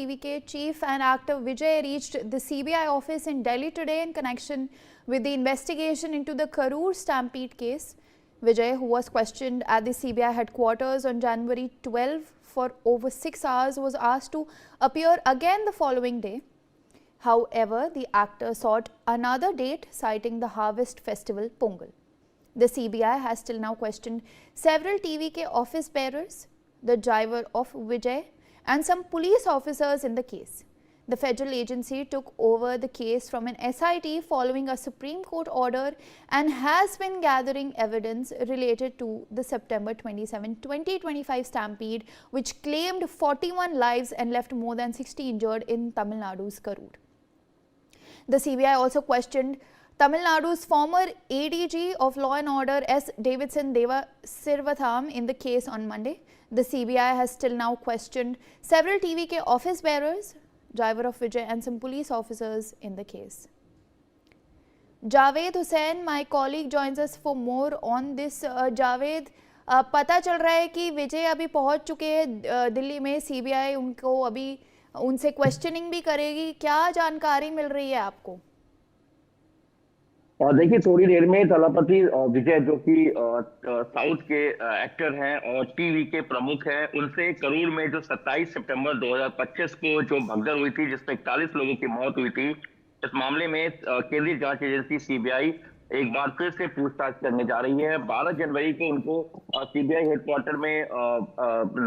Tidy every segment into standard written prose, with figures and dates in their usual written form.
TVK chief and actor Vijay reached the CBI office in Delhi today in connection with the investigation into the Karur stampede case. Vijay, who was questioned at the CBI headquarters on January 12 for over 6 hours, was asked to appear again the following day. However, the actor sought another date, citing the harvest festival Pongal. The CBI has till now questioned several TVK office bearers, the driver of Vijay, and some police officers in the case. The federal agency took over the case from an SIT following a Supreme Court order and has been gathering evidence related to the September 27, 2025 stampede, which claimed 41 lives and left more than 60 injured in Tamil Nadu's Karur. The CBI also questioned Tamil Nadu's former ADG of Law and Order S. Davidson Deva Sirvatham in the case on Monday. The CBI has till now questioned several TVK office bearers, driver of Vijay, and some police officers in the case. Javed Hussain, my colleague, joins us for more on this. Javed, पता चल रहा है कि विजय अभी पहुंच चुके हैं दिल्ली में. CBI उनको अभी उनसे क्वेश्चनिंग भी करेगी. क्या जानकारी मिल रही है आपको? और देखिए, थोड़ी देर में थलापति विजय, जो कि साउथ के एक्टर हैं और टीवी के प्रमुख हैं, उनसे करूर में जो 27 सितंबर 2025 को जो भगदड़ हुई थी, जिसमें 41 लोगों की मौत हुई थी, इस मामले में केंद्रीय जांच एजेंसी सीबीआई एक बार फिर से पूछताछ करने जा रही है. 12 जनवरी को उनको सीबीआई हेडक्वार्टर में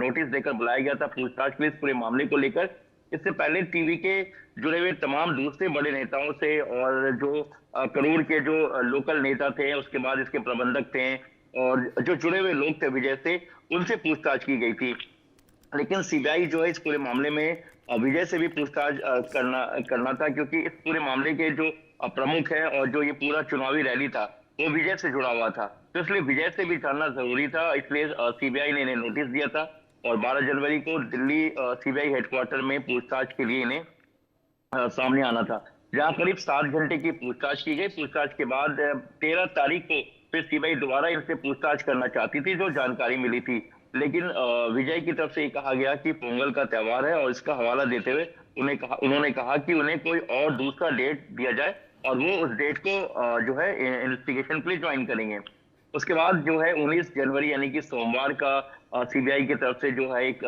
नोटिस देकर बुलाया गया था पूछताछ के लिए, इस पूरे मामले को लेकर. इससे पहले टीवी के जुड़े हुए तमाम दूसरे बड़े नेताओं से और जो करूर के जो लोकल नेता थे, उसके बाद इसके प्रबंधक थे और जो जुड़े हुए लोग थे विजय से, उनसे पूछताछ की गई थी. लेकिन सीबीआई जो है इस पूरे मामले में विजय से भी पूछताछ करना था, क्योंकि इस पूरे मामले के जो प्रमुख है और जो ये पूरा चुनावी रैली था वो विजय से जुड़ा हुआ था. तो इसलिए विजय से भी जानना जरूरी था. इसलिए सीबीआई ने इन्हें नोटिस दिया था और 12 जनवरी को दिल्ली सीबीआई हेडक्वार्टर में पूछताछ के लिए इन्हें सामने आना था, जहां करीब 7 घंटे की पूछताछ की गई. पूछताछ के बाद 13 तारीख को फिर सीबीआई दोबारा इनसे पूछताछ करना चाहती थी, जो जानकारी मिली थी. लेकिन विजय की तरफ से ये कहा गया कि पोंगल का त्योहार है और इसका हवाला देते हुए उन्होंने कहा कि उन्हें कोई और दूसरा डेट दिया जाए और वो उस डेट को जो है इन्वेस्टिगेशन के लिए ज्वाइन करेंगे. उसके बाद जो है 19 जनवरी यानी कि सोमवार का सीबीआई की तरफ से जो है एक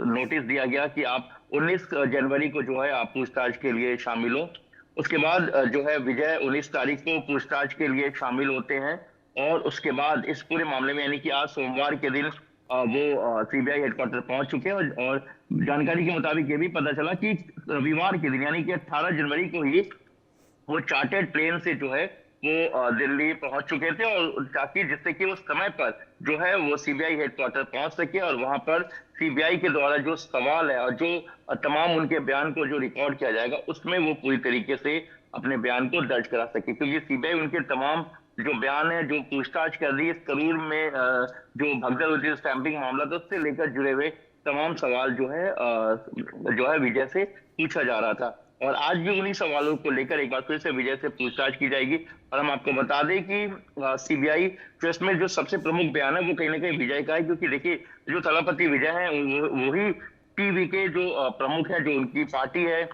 नोटिस दिया गया कि आप 19 जनवरी को जो है आप पूछताछ के लिए शामिल हो. उसके बाद जो है विजय 19 तारीख को पूछताछ के लिए शामिल होते हैं और उसके बाद इस पूरे मामले में यानी कि आज सोमवार के दिन वो सीबीआई हेडक्वार्टर पहुंच चुके हैं. और जानकारी के मुताबिक ये भी पता चला कि रविवार के दिन यानी कि 18 जनवरी को ही वो चार्टर्ड प्लेन से जो है वो दिल्ली पहुंच चुके थे, और ताकि जिससे कि उस समय पर जो है वो सीबीआई हेडक्वार्टर पहुंच सके और वहां पर सीबीआई के द्वारा जो सवाल है और जो तमाम उनके बयान को जो रिकॉर्ड किया जाएगा, उसमें वो पूरी तरीके से अपने बयान को दर्ज करा सके. क्योंकि सीबीआई उनके तमाम जो बयान है, जो पूछताछ कर रही है, इस करूर में जो भगदड़ हुई थी, स्टैंपिंग मामला था, उससे लेकर जुड़े हुए तमाम सवाल जो है विजय से पूछा जा रहा था. और आज भी उन्हीं सवालों को लेकर एक बार फिर से विजय से पूछताछ की जाएगी. और हम आपको बता दें कि सीबीआई केस में जो सबसे प्रमुख बयान है वो कहीं ना कहीं विजय का है, क्योंकि देखिए जो थलापति विजय है वही टीवी के जो प्रमुख है, जो उनकी पार्टी है,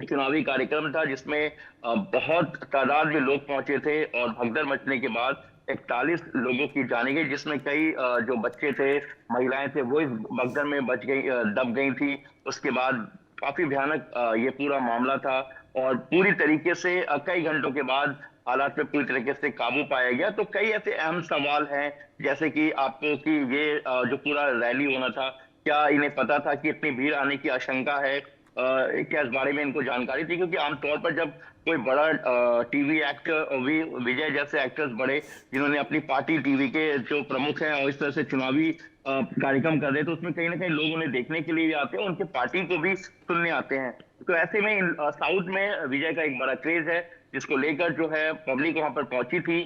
चुनावी कार्यक्रम था जिसमें बहुत तादाद में लोग पहुंचे थे और भगदड़ मचने के बाद 41 लोगों की जाने गई, जिसमें कई जो बच्चे थे, महिलाएं थे, वो इस भगदड़ में दब गई थी. उसके बाद काफी भयानक ये पूरा मामला था और पूरी तरीके से कई घंटों के बाद हालात में पूरी तरीके से काबू पाया गया. तो कई ऐसे अहम सवाल हैं, जैसे कि आपको कि ये जो पूरा रैली होना था, क्या इन्हें पता था कि इतनी भीड़ आने की आशंका है, क्या इस बारे में इनको जानकारी थी? क्योंकि आमतौर पर जब कोई बड़ा टीवी एक्टर, विजय जैसे एक्टर्स बड़े, जिन्होंने अपनी पार्टी टीवी के जो प्रमुख हैं और इस तरह से चुनावी कार्यक्रम कर रहे, तो उसमें कहीं ना कहीं लोग उन्हें देखने के लिए भी आते हैं, उनके पार्टी को भी सुनने आते हैं. तो ऐसे में साउथ में विजय का एक बड़ा क्रेज है, जिसको लेकर जो है पब्लिक वहां पर पहुंची थी.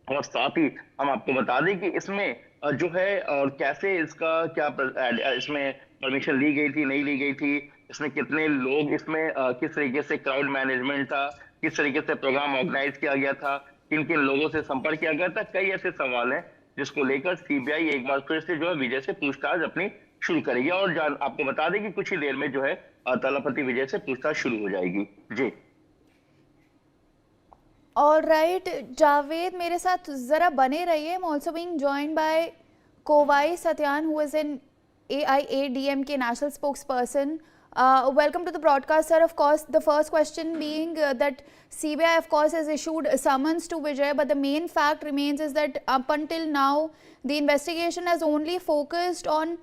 और साथ ही हम आपको बता दें कि इसमें जो है और कैसे इसका क्या इसमें परमिशन ली गई थी, नहीं ली गई थी, इसमें कितने लोग, इसमें किस तरीके से क्राउड मैनेजमेंट था, किस तरीके से प्रोग्राम ऑर्गेनाइज किया गया था, किन किन लोगों से संपर्क किया गया था, कई ऐसे सवाल हैं जिसको लेकर सीबीआई एक बार फिर से जो है विजय से पूछताछ अपनी शुरू करेगी। और आपको बता दें कि कुछ ही देर में जो है तलापति विजय से पूछताछ शुरू हो जाएगी। जी और राइट जावेद, मेरे साथ ज़रा बने रहिए। I am also being joined by kovai Sathyan, who is an AIADMK national spokesperson. Welcome to the broadcast, sir. Of course, the first question being that CBI, of course, has issued a summons to Vijay, but the main fact remains is that up until now, the investigation has only focused on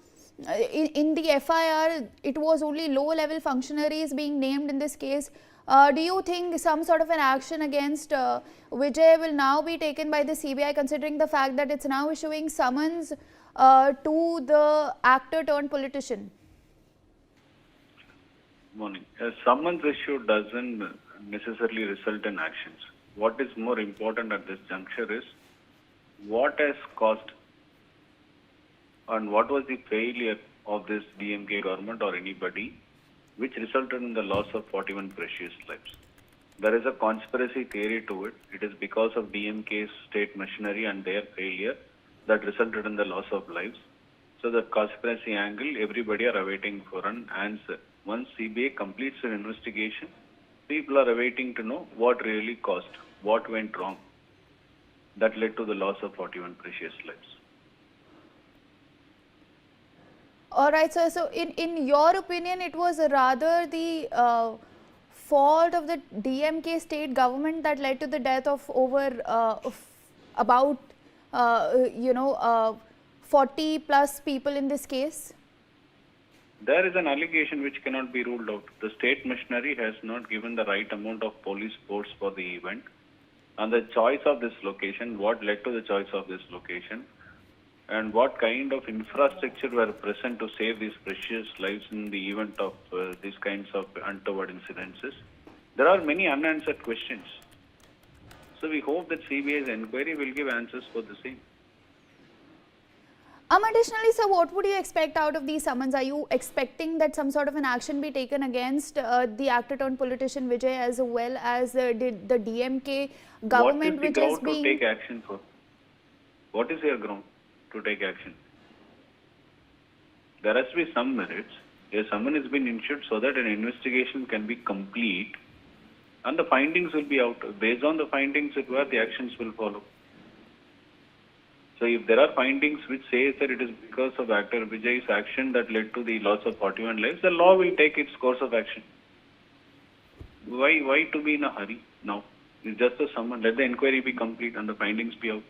in the FIR, it was only low-level functionaries being named in this case. Do you think some sort of an action against Vijay will now be taken by the CBI, considering the fact that it's now issuing summons to the actor turned politician? Morning. A summons issue doesn't necessarily result in actions. What is more important at this juncture is what has caused and what was the failure of this DMK government or anybody which resulted in the loss of 41 precious lives. There is a conspiracy theory to it. It is because of DMK's state machinery and their failure that resulted in the loss of lives. So the conspiracy angle, everybody are awaiting for an answer. Once CBI completes an investigation, people are awaiting to know what really caused, what went wrong that led to the loss of 41 precious lives. All right, sir. So, in your opinion, it was rather the fault of the DMK state government that led to the death of over about 40 plus people in this case? There is an allegation which cannot be ruled out. The state machinery has not given the right amount of police force for the event. And the choice of this location, what led to the choice of this location, and what kind of infrastructure were present to save these precious lives in the event of these kinds of untoward incidences. There are many unanswered questions. So we hope that CBI's inquiry will give answers for the same. Additionally, sir, what would you expect out of these summons? Are you expecting that some sort of an action be taken against the actor turned politician Vijay, as well as the DMK government, which is being... to take action for? What is your ground to take action? There has to be some merits. A summon has been issued so that an investigation can be complete and the findings will be out. Based on the findings, the actions will follow. So if there are findings which say that it is because of actor Vijay's action that led to the loss of 41 lives, the law will take its course of action. Why to be in a hurry now? It's just a summon. Let the inquiry be complete and the findings be out.